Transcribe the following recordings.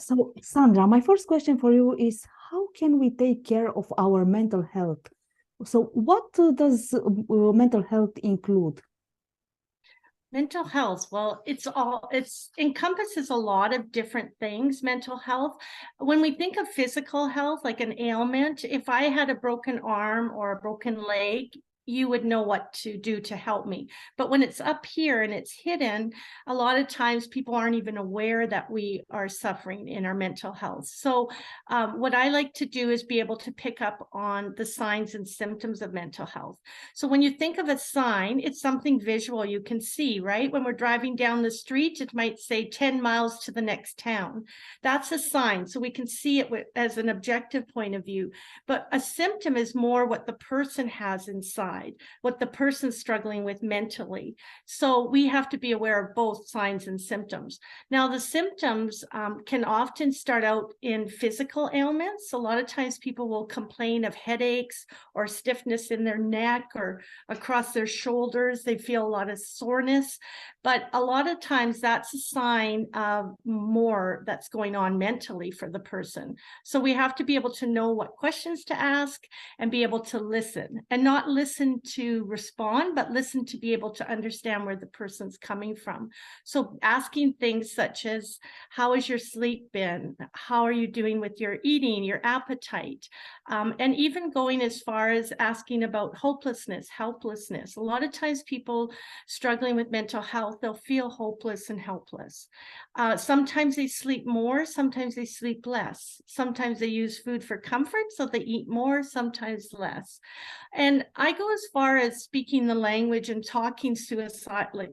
So, Sandra, my first question for you is how can we take care of our mental health? So, what does mental health include? Mental health, well, it's encompasses a lot of different things, mental health. When we think of physical health, like an ailment, if I had a broken arm or a broken leg, you would know what to do to help me. But when it's up here and it's hidden, a lot of times people aren't even aware that we are suffering in our mental health. So what I like to do is be able to pick up on the signs and symptoms of mental health. So when you think of a sign, it's something visual you can see, right? When we're driving down the street, it might say 10 miles to the next town. That's a sign. So we can see it as an objective point of view. But a symptom is more what the person has inside, what the person's struggling with mentally. So we have to be aware of both signs and symptoms. Now, the symptoms can often start out in physical ailments. A lot of times people will complain of headaches or stiffness in their neck or across their shoulders. They feel a lot of soreness, but a lot of times that's a sign of more that's going on mentally for the person. So we have to be able to know what questions to ask and be able to listen, and not listen to respond, but listen to be able to understand where the person's coming from. So asking things such as, how has your sleep been? How are you doing with your eating, your appetite? And even going as far as asking about hopelessness, helplessness. A lot of times people struggling with mental health, they'll feel hopeless and helpless. Sometimes they sleep more, sometimes they sleep less. Sometimes they use food for comfort, so they eat more, sometimes less. And I go as far as speaking the language and talking suicide, like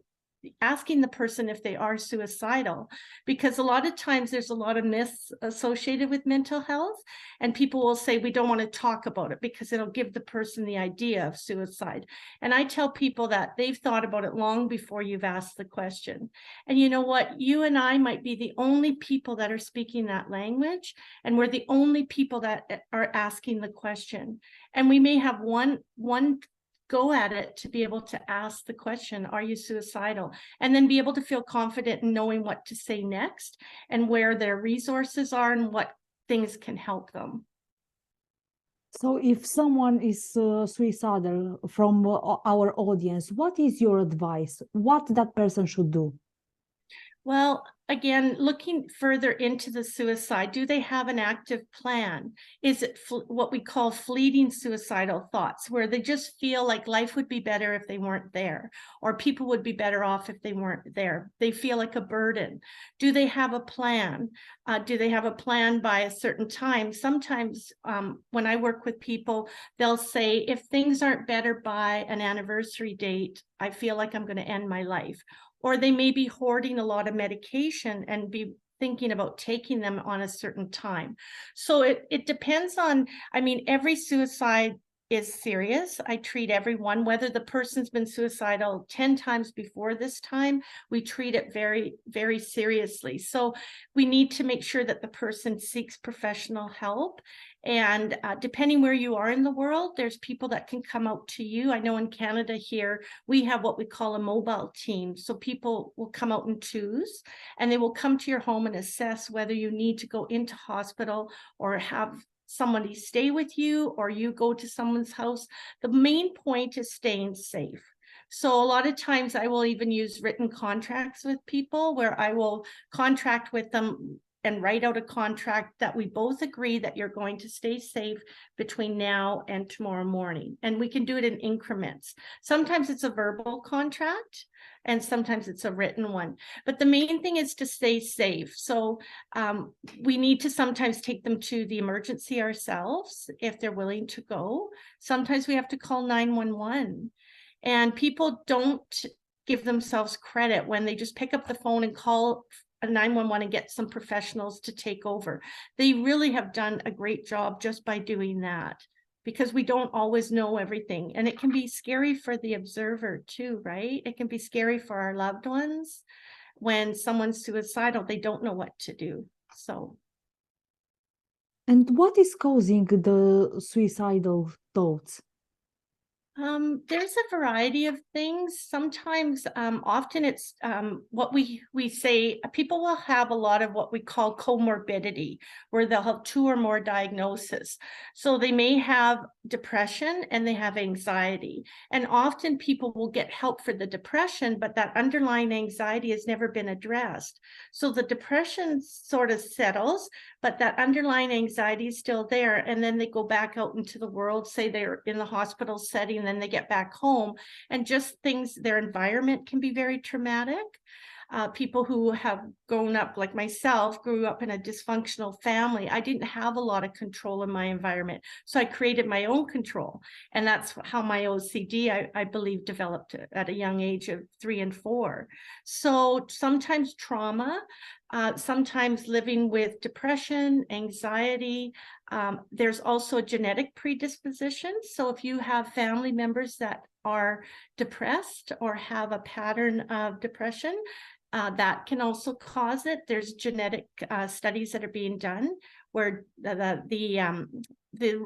asking the person if they are suicidal, because a lot of times there's a lot of myths associated with mental health, and people will say we don't want to talk about it because it'll give the person the idea of suicide. And I tell people that they've thought about it long before you've asked the question. And you know what? You and I might be the only people that are speaking that language, and we're the only people that are asking the question. And we may have one go at it to be able to ask the question, are you suicidal? And then be able to feel confident in knowing what to say next and where their resources are and what things can help them. So, if someone is suicidal from our audience, what is your advice? What that person should do? Well, again, looking further into the suicide, do they have an active plan? Is it what we call fleeting suicidal thoughts, where they just feel like life would be better if they weren't there, or people would be better off if they weren't there? They feel like a burden. Do they have a plan? Do they have a plan by a certain time? Sometimes when I work with people, they'll say, if things aren't better by an anniversary date, I feel like I'm going to end my life. Or they may be hoarding a lot of medication and be thinking about taking them on a certain time. So it depends on, I mean, every suicide is serious. I treat everyone, whether the person's been suicidal 10 times before this time, we treat it very, very seriously. So we need to make sure that the person seeks professional help. And depending where you are in the world, there's people that can come out to you. I know in Canada here, we have what we call a mobile team. So people will come out in twos, and they will come to your home and assess whether you need to go into hospital or have somebody stay with you, or you go to someone's house. The main point is staying safe. So a lot of times I will even use written contracts with people, where I will contract with them and write out a contract that we both agree that you're going to stay safe between now and tomorrow morning. And we can do it in increments. Sometimes it's a verbal contract, and sometimes it's a written one. But the main thing is to stay safe. So we need to sometimes take them to the emergency ourselves if they're willing to go. Sometimes we have to call 911. And people don't give themselves credit when they just pick up the phone and call a 911 and get some professionals to take over. They really have done a great job just by doing that, because we don't always know everything. And it can be scary for the observer too, right? It can be scary for our loved ones. When someone's suicidal, they don't know what to do. So. And what is causing the suicidal thoughts? There's a variety of things. Sometimes, often it's what we say. People will have a lot of what we call comorbidity, where they'll have 2 or more diagnoses. So they may have depression and they have anxiety. And often people will get help for the depression, but that underlying anxiety has never been addressed. So the depression sort of settles, but that underlying anxiety is still there. And then they go back out into the world, say they're in the hospital setting, then they get back home, and just things, their environment can be very traumatic. People who have grown up, like myself, grew up in a dysfunctional family. I didn't have a lot of control in my environment. So I created my own control. And that's how my OCD, I believe, developed at a young age of 3 and 4. So sometimes trauma, sometimes living with depression, anxiety. There's also a genetic predisposition. So if you have family members that are depressed or have a pattern of depression, that can also cause it. There's genetic studies that are being done where the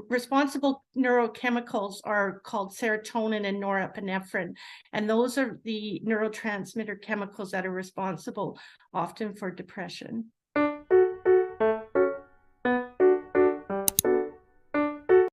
responsible neurochemicals are called serotonin and norepinephrine, and those are the neurotransmitter chemicals that are responsible often for depression.